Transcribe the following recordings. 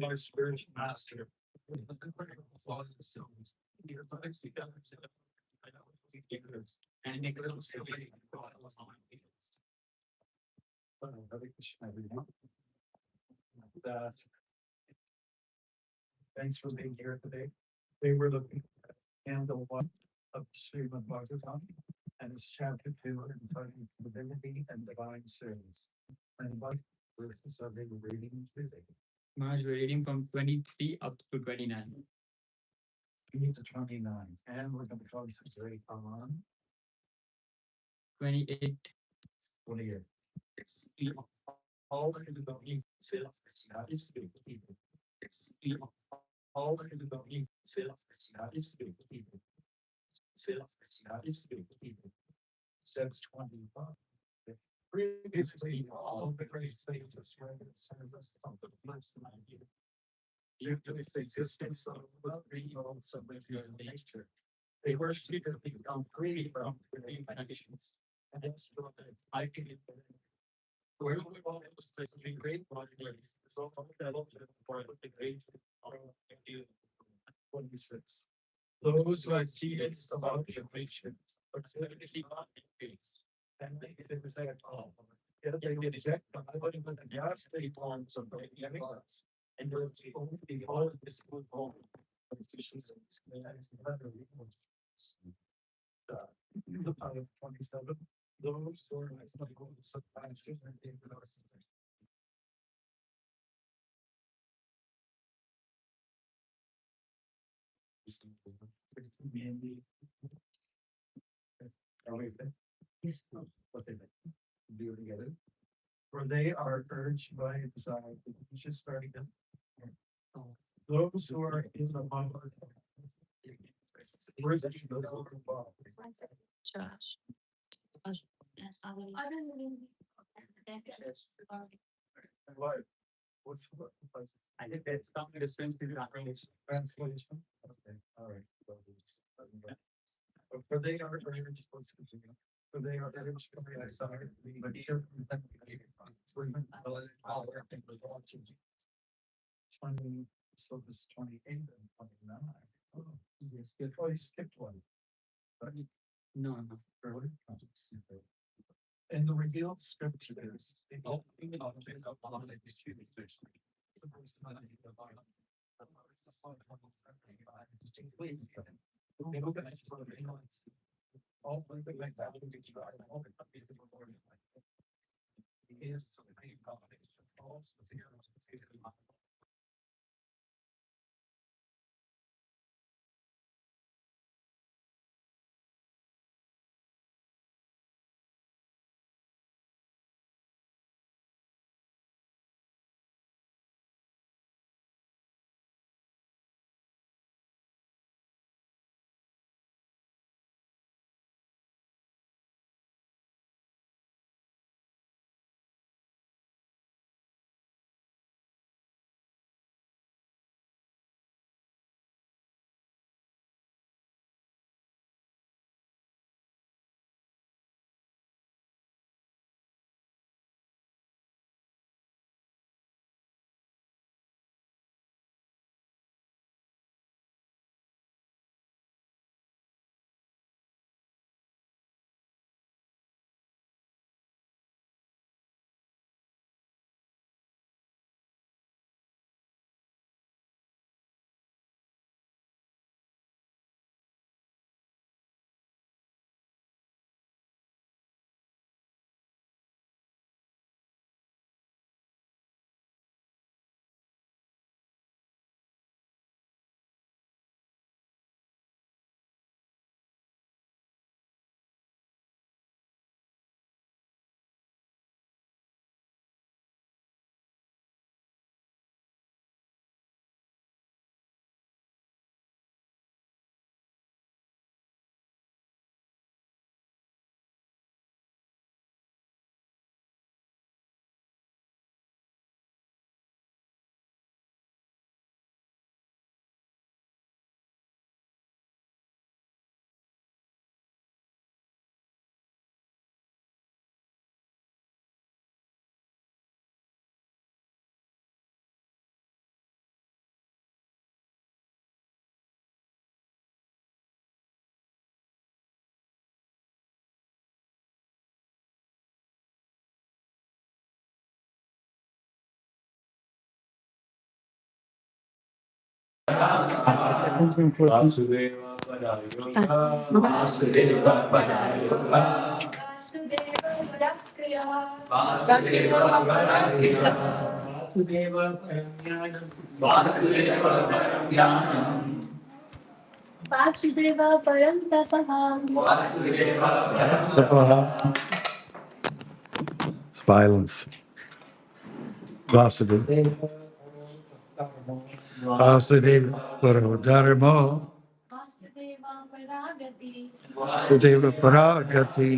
my spiritual master. And Hare Krishna, everyone. That thanks for being here today. Today we're looking at Canto 1 of Srimad Bhagavatam, and it's chapter 2 entitled Divinity and Divine Service. And what verses are they reading today? March, we're reading from 23 up to 29. 3 to 29. And we're going to concentrate on 28. 28. It's all the devotees self established to be people. It's all the devotees self established to be people. Self established to be people. Steps 25. Previously, all the great sages were in service of the blessed idea. Usually, the existence of the three modes of living nature. They were secretly become free from the conditions. And it's I can get where we want to be great bodies. So for the great 26. Those who are seated about the creation, but certainly not in peace. And they say at all. Yet they reject the embodiment and ghastly forms of the evidence. And there is only the whole visible form of conditions and other the part of 27. Those who are not going to subconscious and they yes, what they do together. For they are urged by a desire to just start again. Those who are in the bond. Where's that? Josh. What? What's I think that's something the students do not really. translation? Okay, all right. For they are urged, let's continue. For they are urged by a desire to be here from them. 20, so this 28 and 29. Oh, yes, oh, you skipped one. But No. really? In the revealed scriptures, all like that. Vasudeva Parayoga Vasudeva Parayoga Vasudeva Parakriya Vasudeva Parakriya Vasudeva Paramyanam Vasudeva Paramyanam Vasudeva Paramtapaha Vasudeva Paramtapaha. Violence. Vasudeva Vasudeva Parodharma Vasudeva Paragati Vasudeva Paragati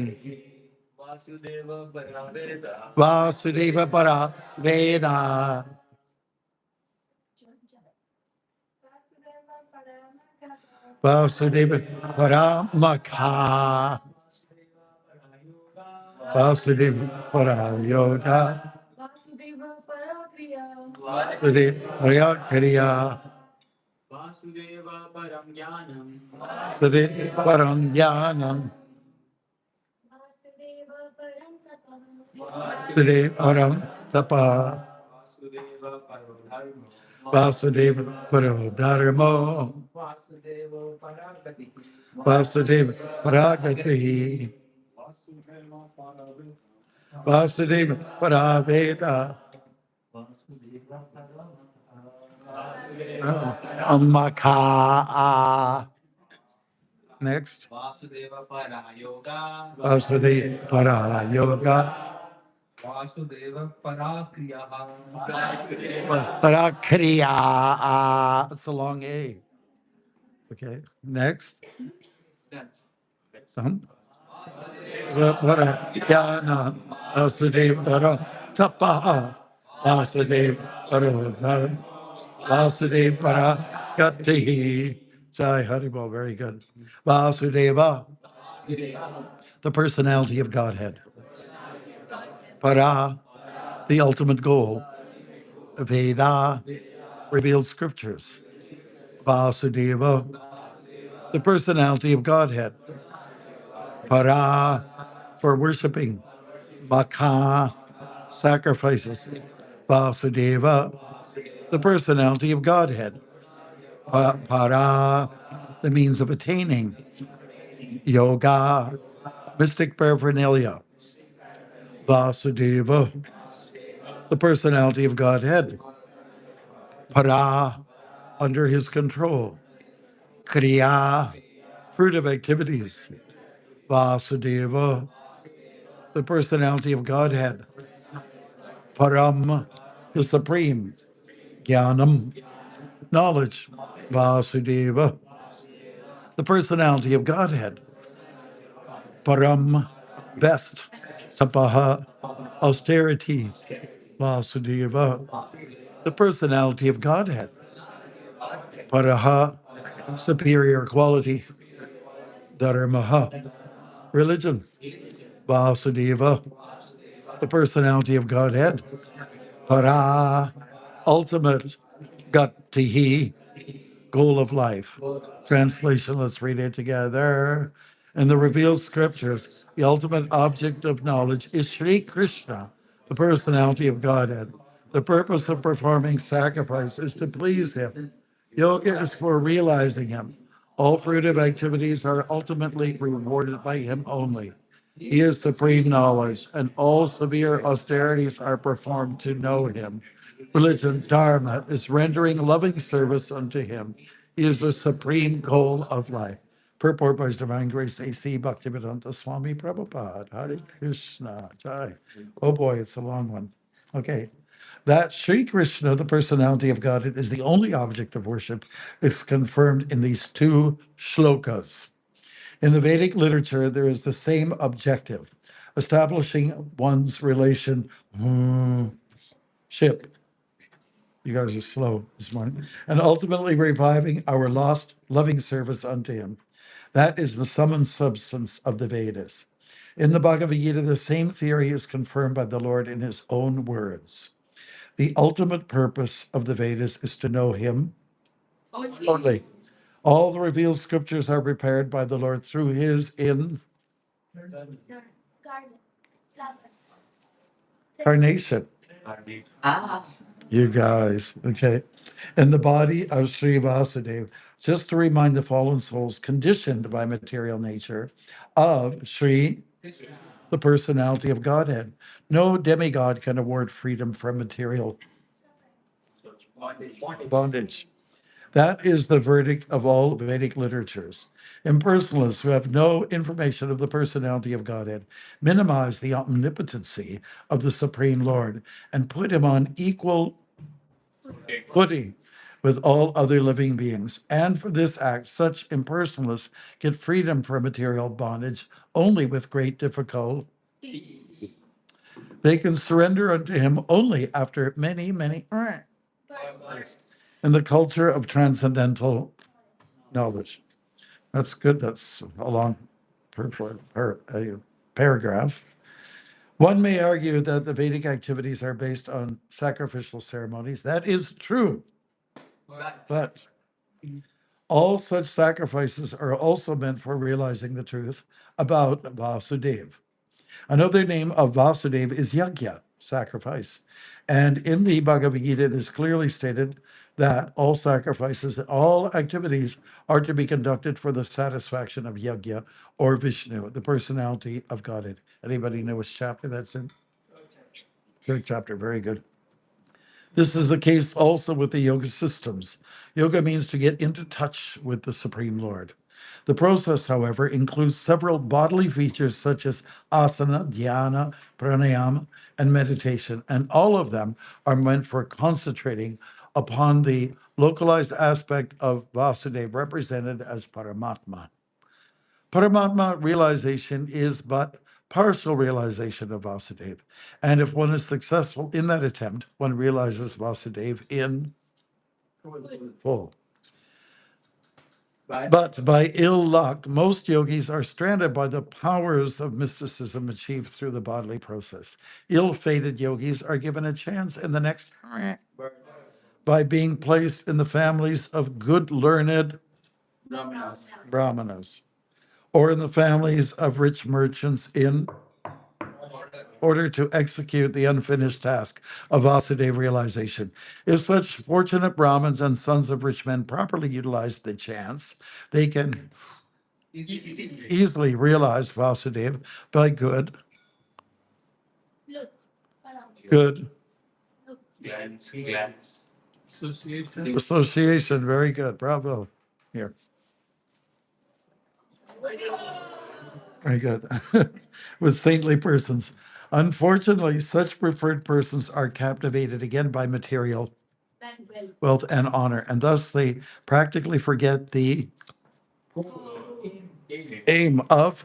Vasudeva Paraveda Vasudeva Paraveda Vasudeva Paramakha Vasudeva Parayoga Vasudeva Parakriya Vasudeva Parakriya Vasudeva Paramyanam Vasudeva Paramyanam Vasudeva Parantapa Vasudeva Parantapa Vasudeva Parodharma Vasudeva Parodharma Vasudeva Paragati Vasudeva Paragati Vasudeva Paraveda Vasudeva Paraveda Vasudeva Amakha. Next. Vasudeva Parayoga Vasudeva Parayoga Vasudeva Parakriya Parakriya. It's a long A. Okay. Next. Parayana Vasudeva Paratapa Vasudeva Parodharma Vasudeva Paragati. Jai Haribol, very good. Vasudeva, the personality of Godhead. Para, the ultimate goal. Veda, revealed scriptures. Vasudeva, the personality of Godhead. Para, for worshiping. Makha, sacrifices. Vasudeva, the personality of Godhead. Para, the means of attaining. Yoga, mystic paraphernalia. Vasudeva, the personality of Godhead. Para, under his control. Kriya, fruit of activities. Vasudeva, the personality of Godhead. Param, the supreme. Jnanam, knowledge. Vasudeva, the personality of Godhead. Param, best. Tapaha, austerity. Vasudeva, the personality of Godhead. Paraha, superior quality. Dharmaha, religion. Vasudeva, the personality of Godhead. Para, ultimate. Gatihi, goal of life. Translation, let's read it together. In the revealed scriptures, the ultimate object of knowledge is Sri Krishna, the personality of Godhead. The purpose of performing sacrifice is to please him. Yoga is for realizing him. All fruitive activities are ultimately rewarded by him only. He is supreme knowledge, and all severe austerities are performed to know him. Religion, Dharma, is rendering loving service unto him. He is the supreme goal of life. Purport by His Divine Grace A.C. Bhaktivedanta Swami Prabhupada. Hare Krishna. Jai. Oh boy, it's a long one. Okay. That Sri Krishna, the personality of Godhead, is the only object of worship is confirmed in these two shlokas. In the Vedic literature, there is the same objective, establishing one's relationship. You guys are slow this morning. And ultimately reviving our lost loving service unto him. That is the sum and substance of the Vedas. In the Bhagavad Gita, the same theory is confirmed by the Lord in his own words. The ultimate purpose of the Vedas is to know him only. All the revealed scriptures are prepared by the Lord through his incarnation. You guys, okay. In the body of Sri Vasudeva, just to remind the fallen souls conditioned by material nature of Sri, the personality of Godhead. No demigod can award freedom from material bondage. That is the verdict of all Vedic literatures. Impersonalists who have no information of the personality of Godhead minimize the omnipotency of the Supreme Lord and put him on equal footing with all other living beings. And for this act, such impersonalists get freedom from material bondage only with great difficulty. They can surrender unto him only after many, many in the culture of transcendental knowledge. That's good. That's a long paragraph. One may argue that the Vedic activities are based on sacrificial ceremonies. That is true. But all such sacrifices are also meant for realizing the truth about Vasudeva. Another name of Vasudeva is yajna, sacrifice. And in the Bhagavad Gita, it is clearly stated that all sacrifices and all activities are to be conducted for the satisfaction of yajna or Vishnu, the personality of Godhead. Anybody know which chapter that's in? Third chapter, very good. This is the case also with the yoga systems. Yoga means to get into touch with the Supreme Lord. The process, however, includes several bodily features such as asana, dhyana, pranayama, and meditation, and all of them are meant for concentrating upon the localized aspect of Vasudeva represented as Paramatma. Paramatma realization is but partial realization of Vasudeva. And if one is successful in that attempt, one realizes Vasudeva in full. But by ill luck, most yogis are stranded by the powers of mysticism achieved through the bodily process. Ill-fated yogis are given a chance in the next by being placed in the families of good learned brahmanas, or in the families of rich merchants in order to execute the unfinished task of Vasudeva realization. If such fortunate Brahmins and sons of rich men properly utilize the chance, they can easily realize Vasudeva by good, association. Very good. Bravo. Here. Very good. With saintly persons. Unfortunately, such preferred persons are captivated again by material wealth and honor, and thus they practically forget the aim of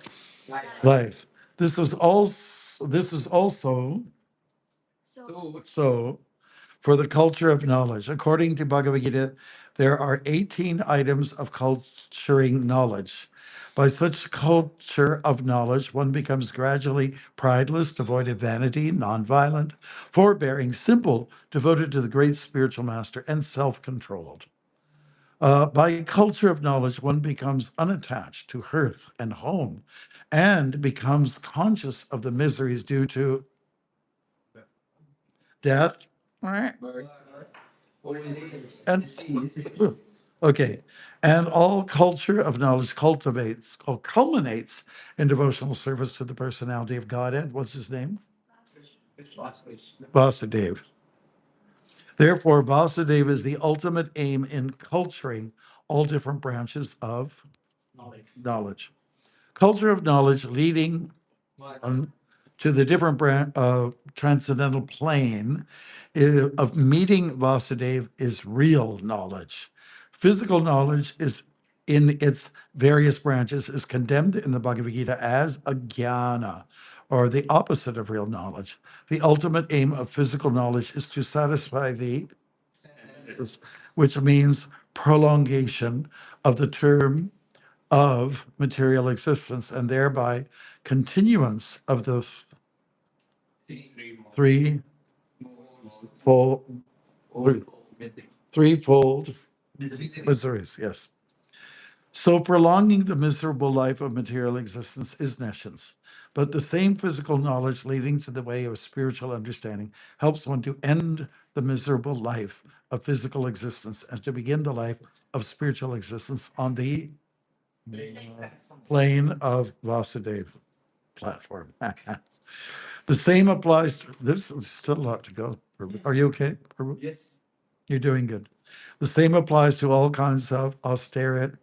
life. This is also so for the culture of knowledge. According to Bhagavad Gita, there are 18 items of culturing knowledge. By such culture of knowledge, one becomes gradually prideless, devoid of vanity, nonviolent, forbearing, simple, devoted to the great spiritual master, and self-controlled. By culture of knowledge, one becomes unattached to hearth and home and becomes conscious of the miseries due to death and okay. And all culture of knowledge cultivates or culminates in devotional service to the personality of Godhead. What's his name? Vasudeva. Therefore, Vasudeva is the ultimate aim in culturing all different branches of knowledge. Culture of knowledge leading to the different transcendental plane of meeting Vasudeva is real knowledge. Physical knowledge is in its various branches is condemned in the Bhagavad Gita as ajnana, or the opposite of real knowledge. The ultimate aim of physical knowledge is to satisfy the, which means prolongation of the term of material existence, and thereby continuance of the three full, threefold miseries. Yes. So prolonging the miserable life of material existence is nescience. But the same physical knowledge leading to the way of spiritual understanding helps one to end the miserable life of physical existence and to begin the life of spiritual existence on the plane of Vasudeva platform. The same applies to, there's still a lot to go. Are you okay? Yes. You're doing good. The same applies to all kinds of austerities.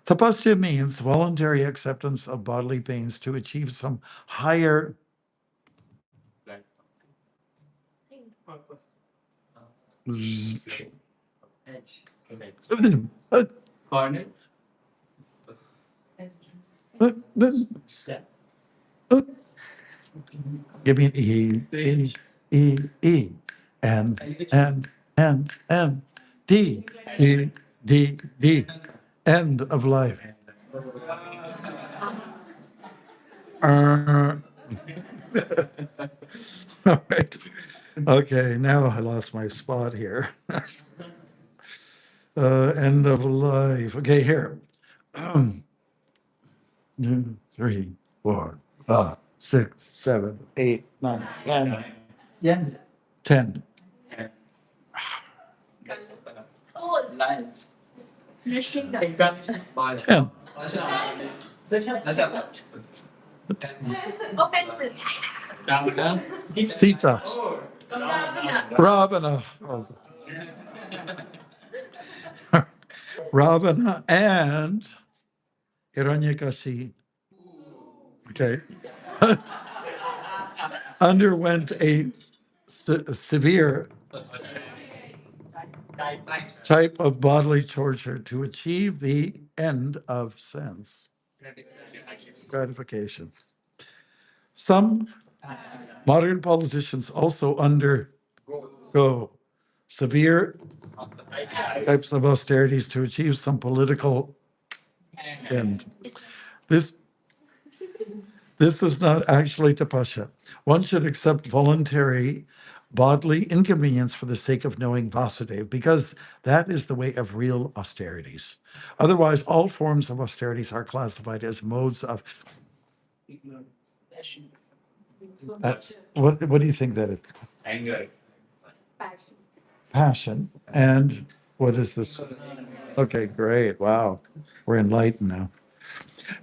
Tapasya means voluntary acceptance of bodily pains to achieve some higher Corner. give me an E, N, D, D, end of life. All right. Okay, now I lost my spot here. End of life. Okay, here. 2, 3, 4, 5, 6, 7, 8, 9, 10. Yeah. 10. Lines. 10. Sita. Ravana. Ravana and Hiranyakashi. Okay. Underwent a severe type of bodily torture to achieve the end of sense gratification. Some modern politicians also undergo severe types of austerities to achieve some political end. This is not actually tapasya. One should accept voluntary bodily inconvenience for the sake of knowing Vasudeva, because that is the way of real austerities. Otherwise, all forms of austerities are classified as modes of. What do you think that is? Anger. Passion. And what is this? Okay, great. Wow. We're enlightened now.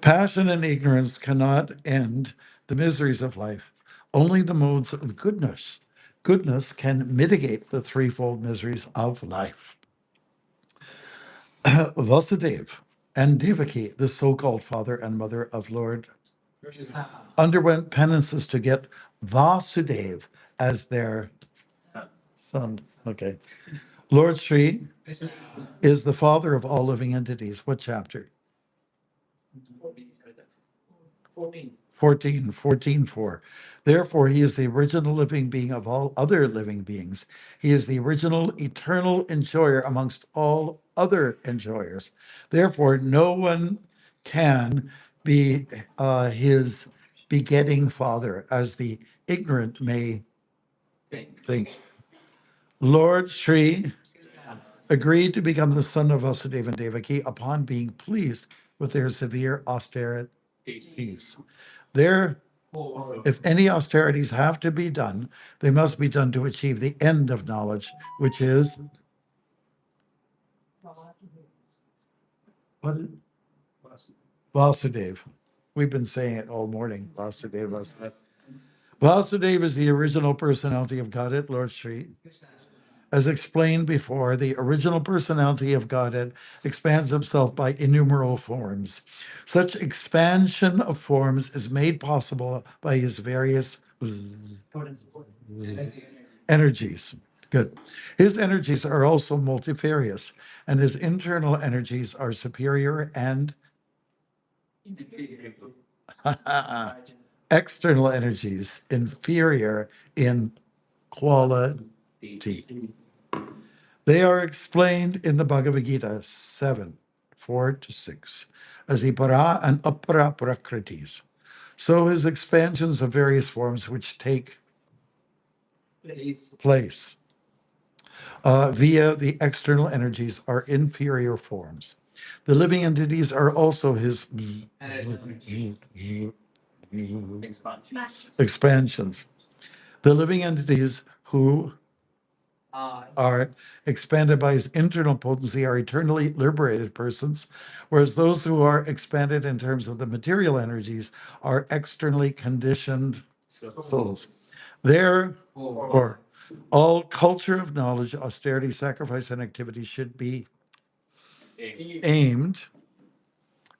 Passion and ignorance cannot end the miseries of life. Only the modes of goodness can mitigate the threefold miseries of life. Vasudeva and Devaki, the so-called father and mother of Lord, underwent penances to get Vasudeva as their son. Okay. Lord Sri is the father of all living entities. What chapter? 14:4. Therefore, he is the original living being of all other living beings. He is the original eternal enjoyer amongst all other enjoyers. Therefore, no one can be his begetting father, as the ignorant may think. Lord Sri agreed to become the son of Vasudeva and Devaki upon being pleased with their severe austerities. If any austerities have to be done, they must be done to achieve the end of knowledge, which is what? Vasudeva. We've been saying it all morning. Vasudeva. Vasudeva is the original personality of Godhead, Lord Sri. As explained before, the original personality of Godhead expands himself by innumerable forms. Such expansion of forms is made possible by his various energies. Good. His energies are also multifarious, and his internal energies are superior and external energies inferior in quality. They are explained in the Bhagavad Gita 7:4-6 as the para and apara prakritis. So his expansions of various forms which take place. via the external energies are inferior forms. The living entities are also his expansions. The living entities who are expanded by his internal potency are eternally liberated persons, whereas those who are expanded in terms of the material energies are externally conditioned souls. Therefore, all culture of knowledge, austerity, sacrifice, and activity should be aimed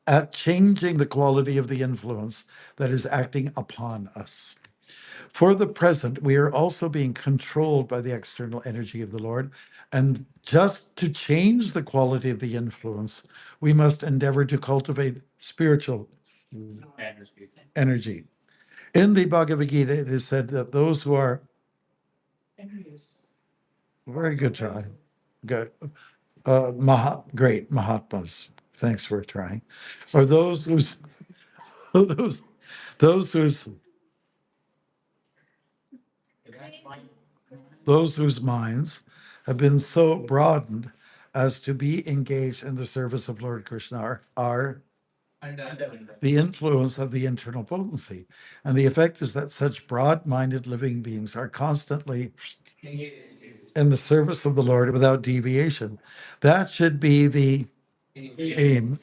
at changing the quality of the influence that is acting upon us. For the present, we are also being controlled by the external energy of the Lord. And just to change the quality of the influence, we must endeavor to cultivate spiritual energy. In the Bhagavad Gita, it is said that those who are very good try, good, great Mahatmas. Thanks for trying. Or those whose those whose those whose minds have been so broadened as to be engaged in the service of Lord Krishna are the influence of the internal potency. And the effect is that such broad-minded living beings are constantly in the service of the Lord without deviation. That should be the aim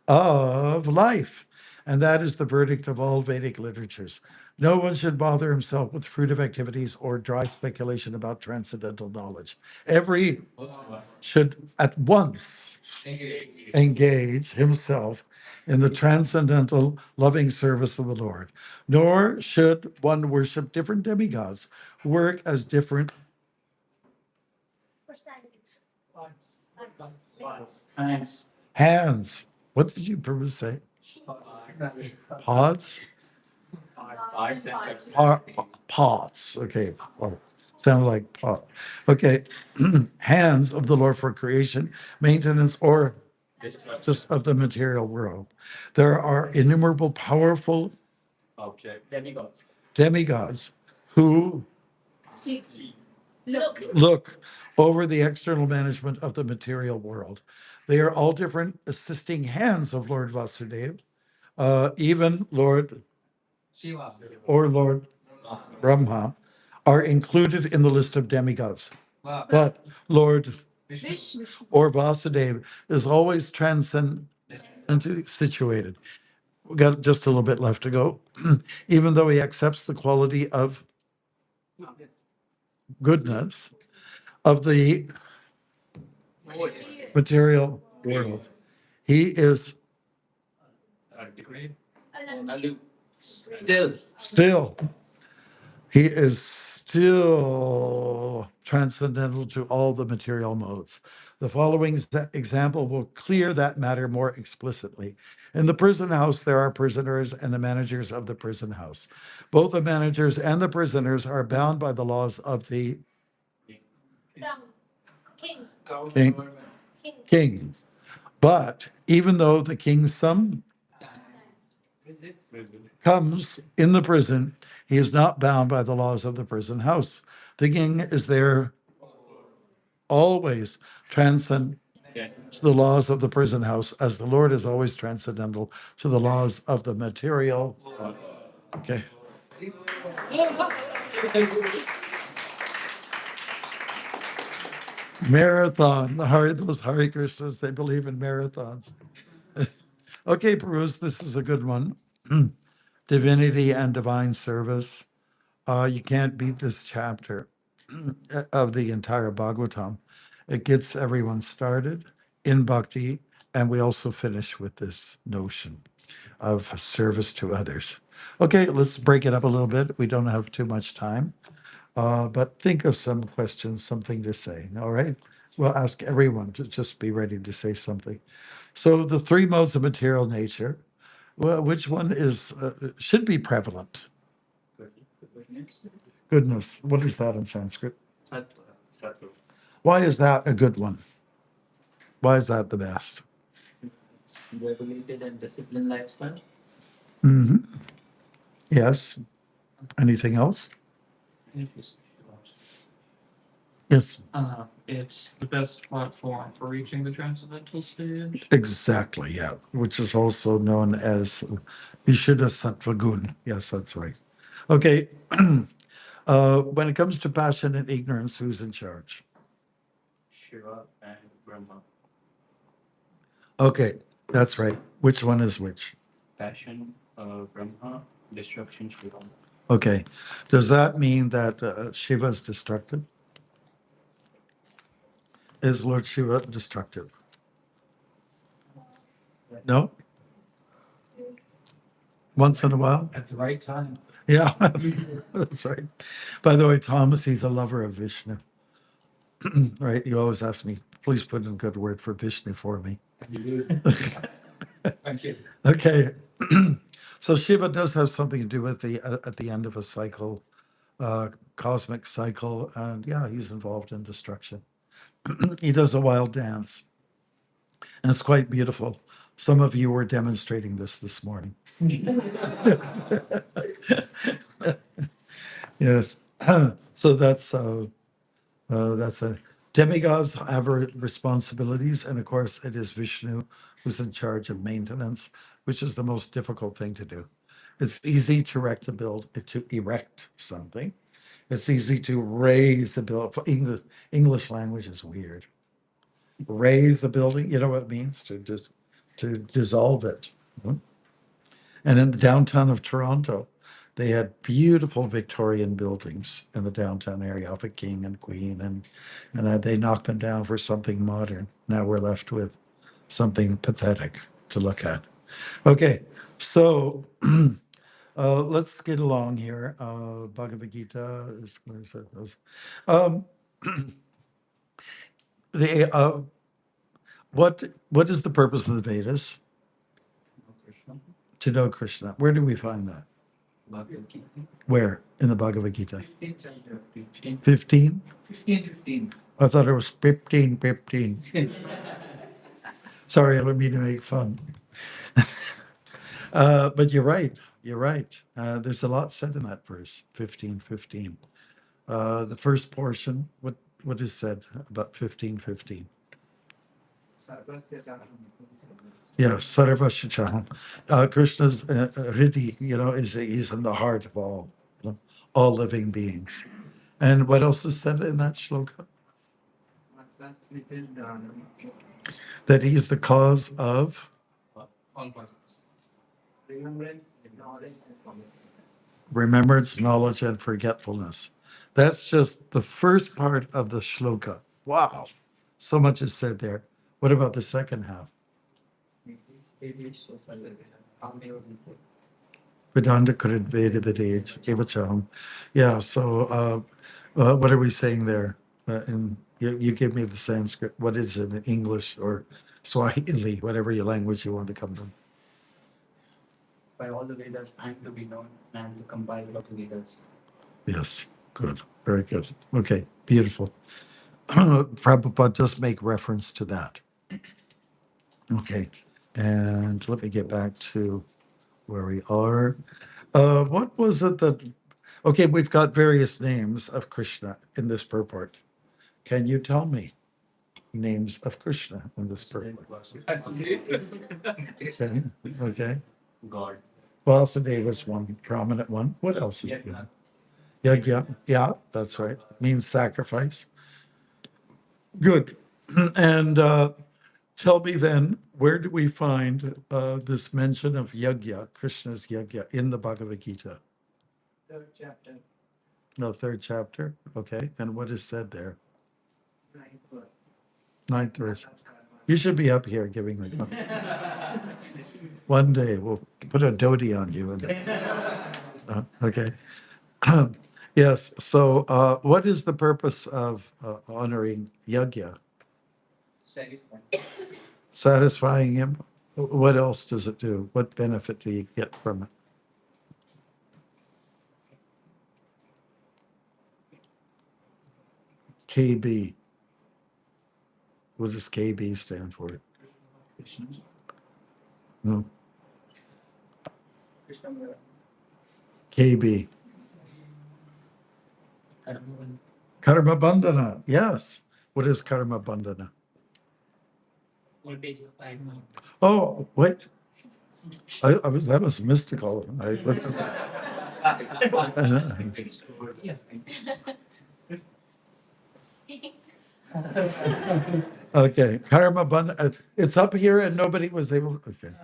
of life. And that is the verdict of all Vedic literatures. No one should bother himself with fruitive activities or dry speculation about transcendental knowledge. Every should at once engage himself in the transcendental loving service of the Lord. Nor should one worship different demigods, work as different hands. What did you say? Pods? Pots. Okay. Sound like pot. Okay. Hands of the Lord for creation, maintenance, or just of the material world. There are innumerable powerful demigods who look over the external management of the material world. They are all different assisting hands of Lord Vasudeva, even Lord or Lord Brahma are included in the list of demigods. But Lord or Vasudeva is always transcendently situated. We've got just a little bit left to go. Even though he accepts the quality of goodness of the material world, he is still he is still transcendental to all the material modes. The following example will clear that matter more explicitly. In the prison house, there are prisoners and the managers of the prison house. Both the managers and the prisoners are bound by the laws of the king. But even though the king's son comes in the prison, he is not bound by the laws of the prison house. The king is there always transcend to the laws of the prison house, as the Lord is always transcendental to the laws of the material. Okay. Marathon. Those Hare Krishnas, they believe in marathons. Okay, Bruce, this is a good one. Divinity and divine service. You can't beat this chapter of the entire Bhagavatam. It gets everyone started in bhakti, and we also finish with this notion of service to others. Okay, let's break it up a little bit. We don't have too much time, but think of some questions, something to say. All right, we'll ask everyone to just be ready to say something. So the three modes of material nature, well, which one is should be prevalent? Goodness, what is that in Sanskrit? Why is that a good one? Why is that the best? Regulated and disciplined lifestyle. Hmm. Yes. Anything else? Yes, It's the best platform for reaching the transcendental stage. exactly. Yeah, which is also known as Vishuddha Sattva Gun. Yes, that's right. Okay. When it comes to passion and ignorance, who's in charge? Shiva and Brahma. Okay, that's right. Which one is which? Passion, Brahma, destruction, Shiva. Okay. Does that mean that Shiva is destructive? Is Lord Shiva destructive? No? Once in a while? At the right time. Yeah, that's right. By the way, Thomas, he's a lover of Vishnu, right? You always ask me, please put in a good word for Vishnu for me. Thank you. Okay. So Shiva does have something to do with the at the end of a cycle, cosmic cycle, and yeah, he's involved in destruction. He does a wild dance, and it's quite beautiful. Some of you were demonstrating this morning. Yes. So that's a demigods have responsibilities, and of course, it is Vishnu who's in charge of maintenance, which is the most difficult thing to do. It's easy to erect something. It's easy to raise a building. English language is weird. Raise the building, you know what it means to dissolve it. And in the downtown of Toronto, they had beautiful Victorian buildings in the downtown area of a king and queen, and they knocked them down for something modern. Now we're left with something pathetic to look at. Okay, so let's get along here. Bhagavad Gita is where is it? Um, the what is the purpose of the Vedas? Krishna. To know Krishna. Where do we find that? Bhagavad Gita. Where in the Bhagavad Gita? 15th chapter. 15? 15. I thought it was 15. Sorry, I don't mean to make fun. But you're right. You're right. There's a lot said in that verse, 15:15. The first portion, what is said about 15:15? Yeah, Sarvasya Chaham. Krishna's Hriddhi, he's in the heart of all living beings. And what else is said in that shloka? That he's the cause of All causes. remembrance, knowledge, and forgetfulness. That's just the first part of the shloka. Wow. So much is said there. What about the second half? Vedanta Krid Veda Vedaj Evacham. Yeah, so what are we saying there? And you give me the Sanskrit. What is it in English or Swahili, whatever your language you want to come from? By all the Vedas and to be known and to compile all the Vedas. Yes, good. Very good. Okay, beautiful. Prabhupada just make reference to that. Okay, and let me get back to where we are. What was it that, okay, we've got various names of Krishna in this purport. Can you tell me names of Krishna in this purport? Okay. God. Vasudeva is one prominent one. What else is there? Yagya. Yeah, that's right. Means sacrifice. Good. And tell me then, where do we find this mention of yagya, Krishna's yagya, in the Bhagavad Gita? Third chapter. No, third chapter. Okay. And what is said there? 9th verse. Ninth verse. You should be up here giving the. One day we'll put a dhoti on you. Okay. Yes. So, what is the purpose of honoring yagya? Satisfying him. What else does it do? What benefit do you get from it? KB. What does KB stand for? No. KB. Karma bandhana. Yes. What is karma bandhana? Oh, wait. That was mystical. Okay, karma bandhana. It's up here and nobody was able. Okay.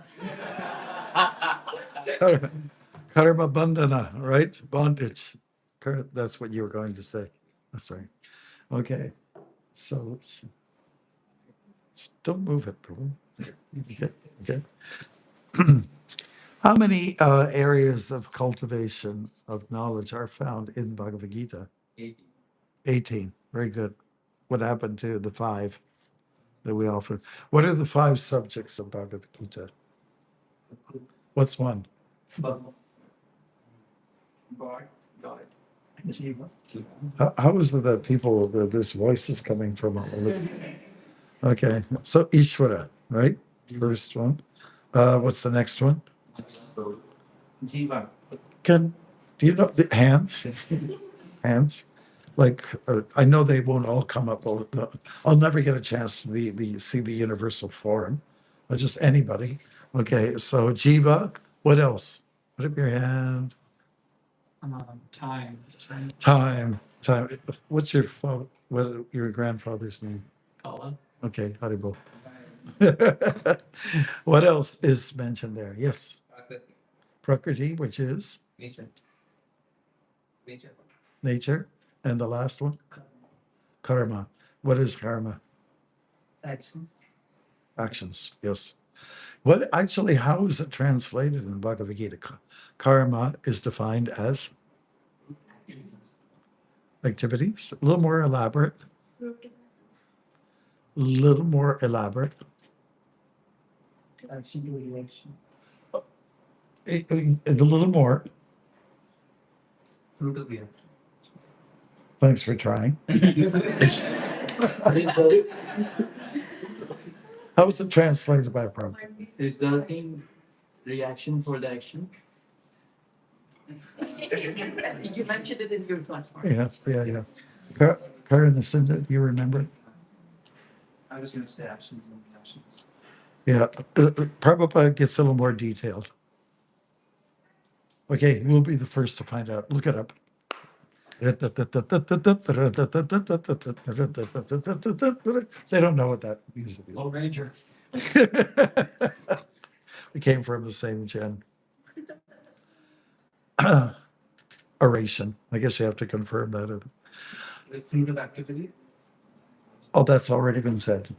Karma bandhana, right? Bondage. That's what you were going to say. That's right. Okay. So don't move it, bro. Okay. Okay. How many areas of cultivation of knowledge are found in Bhagavad Gita? 18. Very good. What happened to the 5 that we offered? What are the 5 subjects of Bhagavad Gita? What's one? God. God. How is it that people, there's voices coming from all over? Okay, so Ishvara, right? First one. What's the next one? Jiva. Do you know the hands? Hands? Like, I know they won't all come up. I'll never get a chance to see the universal form, but just anybody. Okay, so Jiva, what else? Put up your hand. Time. Time. What's your father? What your grandfather's name? Kala. Okay, Haribo. What else is mentioned there? Yes, Prakriti, which is Nature. Nature. nature, and the last one, karma. What is karma? Actions. Actions. Yes. What actually? How is it translated in Bhagavad Gita? Karma is defined as activities. A little more elaborate. Little more elaborate. Action to reaction. A little more. Fruit of the act. Thanks for trying. How is it translated by Prabhupada? Resulting reaction for the action. You mentioned it in your class. Yeah. Karan, do you remember? I was going to say actions and reactions. Yeah, Prabhupada gets a little more detailed. Okay, we'll be the first to find out. Look it up. They don't know what that music is. Oh, major. We came from the same gen. Oration. I guess you have to confirm that. The fruit of activity. Oh, that's already been said.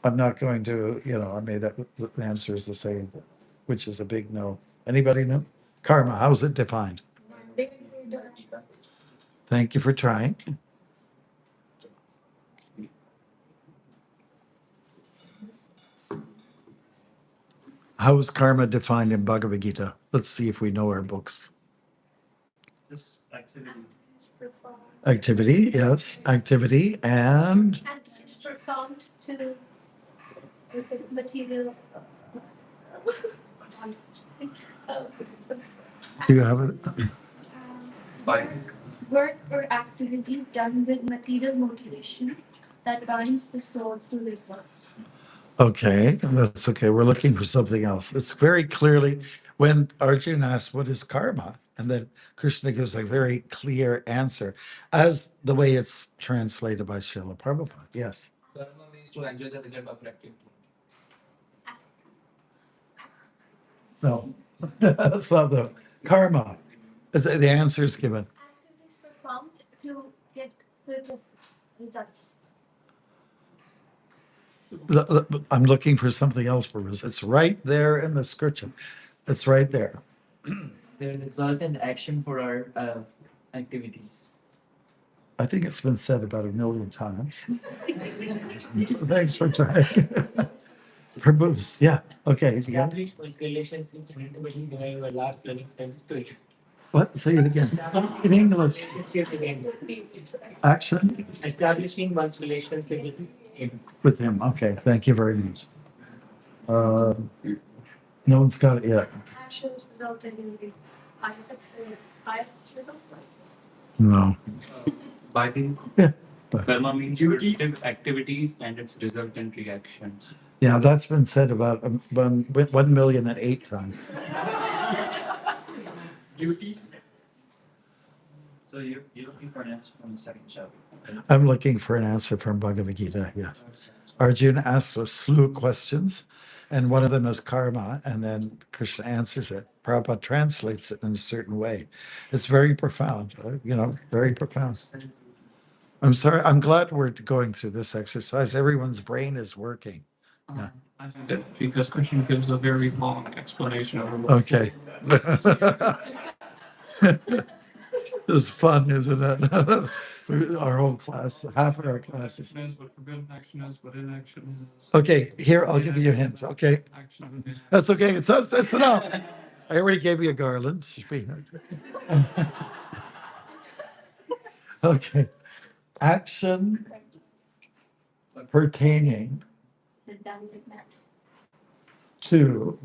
I'm not going to, I made that the answer is the same, which is a big no. Anybody know? Karma, how's it defined? Thank you for trying. How is karma defined in Bhagavad Gita? Let's see if we know our books. Just activity. Activity, yes. Activity and And it's performed to with the material. do you have it? Work or activity done with material motivation that binds the soul to results. Okay, that's okay. We're looking for something else. It's very clearly when Arjuna asks, what is karma? And then Krishna gives a very clear answer as the way it's translated by Srila Prabhupada. Yes. Karma means to enjoy the result of activity. No, that's not the karma. The answer is given. Activities performed to get certain results. I'm looking for something else for this. It's right there in the scripture. It's right there. There is resultant action for our activities. I think it's been said about 1,000,000 times. Thanks for trying. For boost, yeah. Okay. Establish relationship between the last learning to What? Say it again. In English. Action establishing one's relationship with him. with him. Okay. Thank you very much. No one's got it yet. Actions resulting in the highest results. No. By the Yeah. karma means repetitive activities and its resultant reactions. Yeah, that's been said about 1,000,008 times. Duties. So you're looking for an answer from the second chapter. I'm looking for an answer from Bhagavad Gita, yes. Arjuna asks a slew of questions, and one of them is karma, and then Krishna answers it. Prabhupada translates it in a certain way. It's very profound, very profound. I'm sorry, I'm glad we're going through this exercise. Everyone's brain is working. Yeah. I think that because Krishna gives a very long explanation of what Okay. It's fun, isn't it? Our whole class, half of our classes. action is, what forbidden action is, what inaction is. Okay, here, I'll give you a hint. Okay. Action. That's okay. It's enough. I already gave you a garland. Okay. Action pertaining The done with matter. to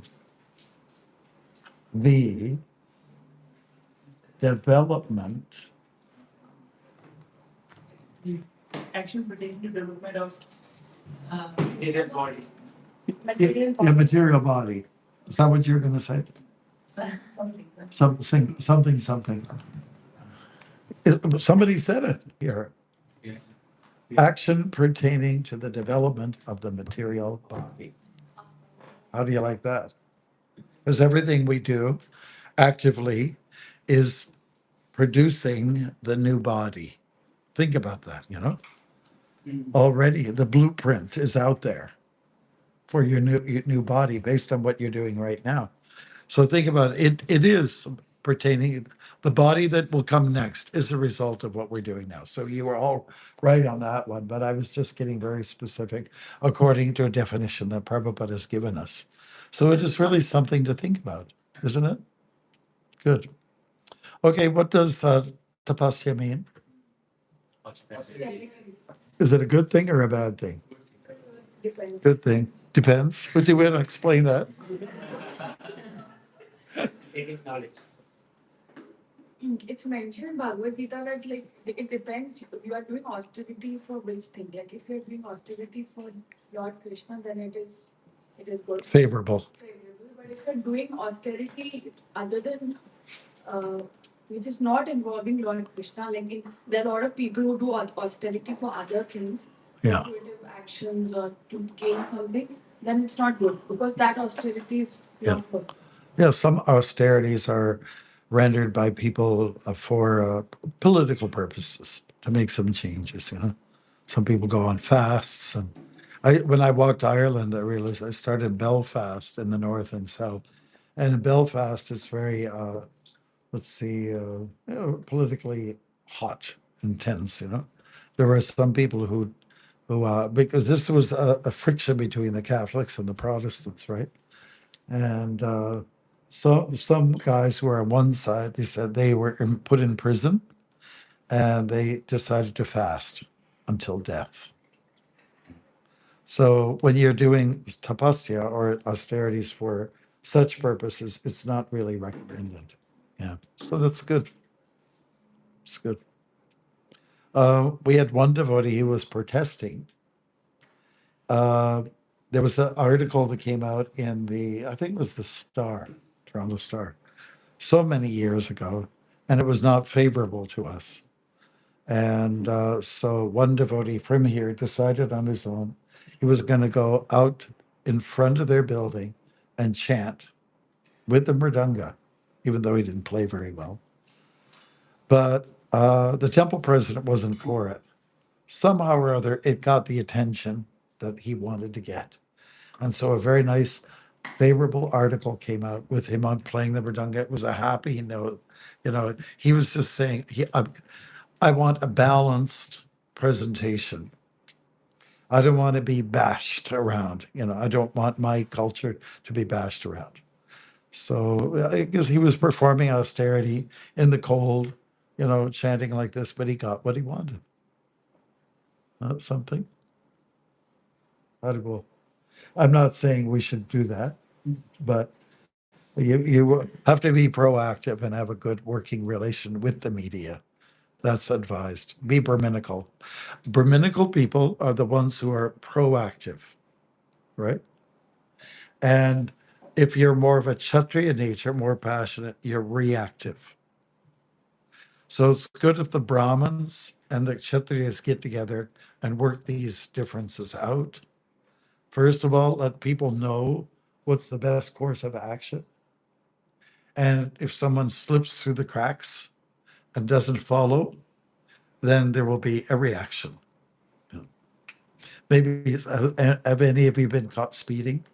the development Action pertaining to development of material bodies. Material yeah, material body. Is that what you were going to say? something. Something. Somebody said it here. Yeah. Action pertaining to the development of the material body. How do you like that? Because everything we do actively is producing the new body. Think about that, Already the blueprint is out there for your new body based on what you're doing right now. So think about it. It is pertaining, the body that will come next is a result of what we're doing now. So you were all right on that one, but I was just getting very specific according to a definition that Prabhupada has given us. So it is really something to think about, isn't it? Good. Okay, what does tapasya mean? Is it a good thing or a bad thing? Depends. Good thing. Depends. Would you want to explain that? Taking knowledge. It's mentioned in Bhagavad Gita that like it depends. You are doing austerity for which thing? Like if you're doing austerity for Lord Krishna, then it is good, Favorable. favorable. But if you're doing austerity other than which is not involving Lord Krishna, like there are a lot of people who do austerity for other things, Yeah. creative actions or to gain something, then it's not good because that austerity is not good. Yeah, some austerities are rendered by people for political purposes to make some changes. Some people go on fasts. And when I walked Ireland, I realized I started in Belfast in the north and south. And in Belfast, it's very, politically hot, intense. There were some people who because this was a friction between the Catholics and the Protestants, right? And so some guys who were on one side, they said they were put in prison and they decided to fast until death. So when you're doing tapasya or austerities for such purposes, it's not really recommended. Yeah, so that's good. It's good. We had one devotee who was protesting. There was an article that came out in I think it was the Star, Toronto Star, so many years ago, and it was not favorable to us. And so one devotee from here decided on his own he was going to go out in front of their building and chant with the mridanga, even though he didn't play very well. But the temple president wasn't for it. Somehow or other, it got the attention that he wanted to get. And so a very nice, favorable article came out with him on playing the mridanga. It was a happy note. He was just saying, I want a balanced presentation. I don't want to be bashed around. I don't want my culture to be bashed around. So I guess he was performing austerity in the cold, chanting like this, but he got what he wanted. Something. Audible. I'm not saying we should do that, but you have to be proactive and have a good working relation with the media That's advised. Be Brahminical. Brahminical people are the ones who are proactive, right? And if you're more of a Kshatriya nature, more passionate, you're reactive. So it's good if the Brahmins and the Kshatriyas get together and work these differences out. First of all, let people know what's the best course of action. And if someone slips through the cracks and doesn't follow, then there will be a reaction. Maybe, have any of you been caught speeding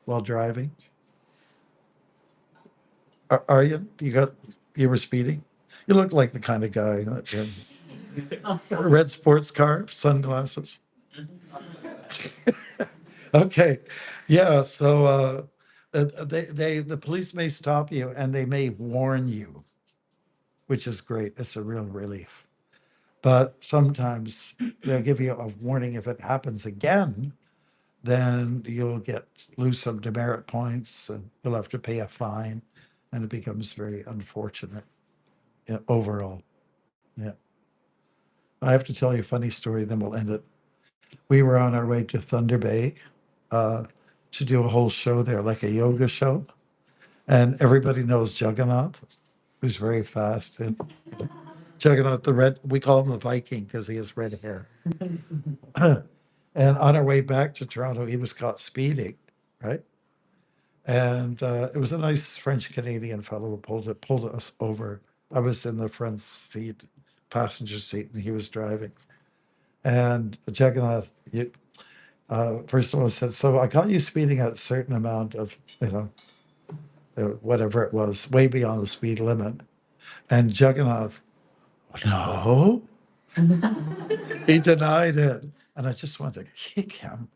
while driving? Are you? You were speeding? You look like the kind of guy that red sports car, sunglasses. Okay, yeah. So the police may stop you and they may warn you, which is great. It's a real relief. But sometimes they'll give you a warning if it happens again, then you'll lose some demerit points and you'll have to pay a fine, and it becomes very unfortunate overall. Yeah. I have to tell you a funny story, then we'll end it. We were on our way to Thunder Bay uh, to do a whole show there, like a yoga show. And everybody knows Jagannath, who's very fast. And Jagannath, we call him the Viking because he has red hair. And on our way back to Toronto, he was caught speeding, right? And it was a nice French Canadian fellow who pulled us over. I was in the front seat, passenger seat, and he was driving. And Jagannath, first of all, said, "So I caught you speeding at a certain amount of, whatever it was, way beyond the speed limit." And Jagannath, "No," he denied it, and I just wanted to kick him.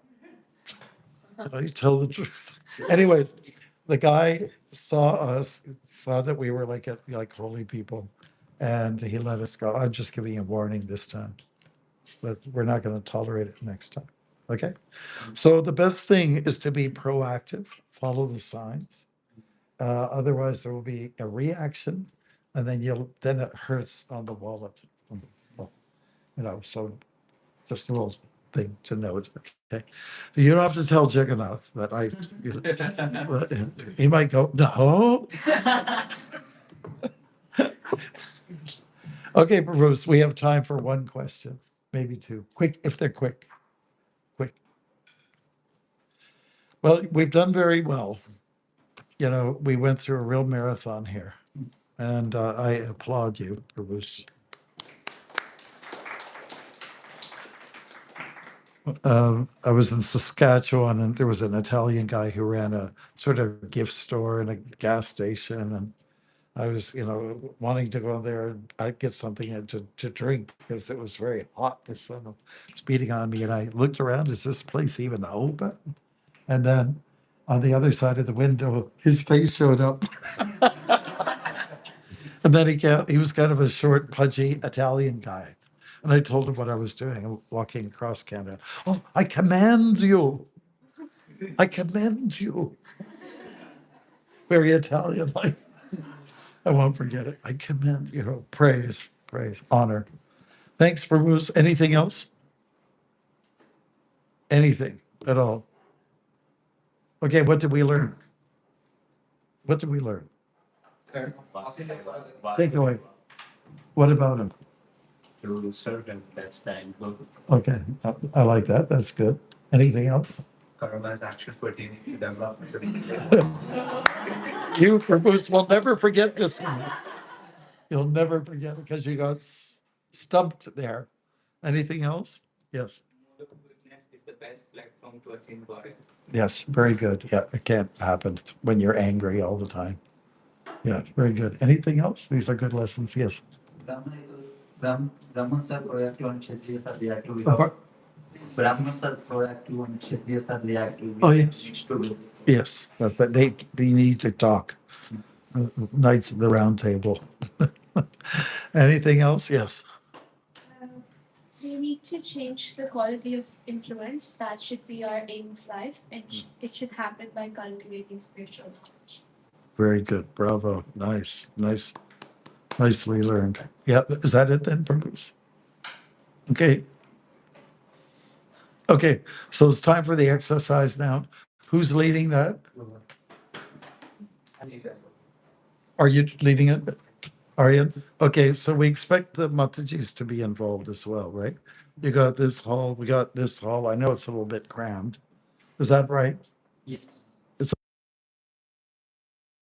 You tell the truth. Anyways, the guy saw that we were like holy people, and he let us go. I'm just giving you a warning this time, but we're not going to tolerate it next time. Okay. So the best thing is to be proactive, follow the signs. Otherwise, there will be a reaction, and then it hurts on the wallet. So just a little thing to note. Okay, you don't have to tell Jagannath that he might go, no. Okay, Bruce, we have time for one question, maybe two. Quick, if they're quick. Quick. Well, we've done very well. We went through a real marathon here, and I applaud you, Bruce. I was in Saskatchewan, and there was an Italian guy who ran a sort of gift store and a gas station, and I was, wanting to go there and I'd get something to drink because it was very hot. The sun was beating on me, and I looked around. Is this place even open? And then on the other side of the window, his face showed up. And then he was kind of a short, pudgy Italian guy. And I told him what I was doing. I'm walking across Canada. "Oh, I command you. I commend you." Very Italian, like. I won't forget it. I commend, praise, honor. Thanks, Bruce. Anything else? Anything at all? Okay, what did we learn? What did we learn? Take away. What about him? To serve him, that's the end goal. Okay, I like that. That's good. Anything else? Karma's action pertaining to development. You, Bruce, will never forget this one. You'll never forget it because you got stumped there. Anything else? Yes. Goodness is the best platform to attain God. Yes, very good. Yeah, it can't happen when you're angry all the time. Yeah, very good. Anything else? These are good lessons. Yes. Brahmins are proactive and Kshatriyas are reactive. Apart- Brahmins are proactive and Kshatriyas are reactive. Oh, yes. Needs to do. Yes, but they need to talk. Knights at the round table. Anything else? Yes. We need to change the quality of influence. That should be our aim of life, and it should happen by cultivating spiritual knowledge. Very good. Bravo. Nice. Nicely learned. Yeah, is that it then, Bruce? Okay. Okay, so it's time for the exercise now. Who's leading that? Are you leading it? Are you? Okay, so we expect the Matajis to be involved as well, right? You got this hall, we got this hall. I know it's a little bit crammed. Is that right? Yes.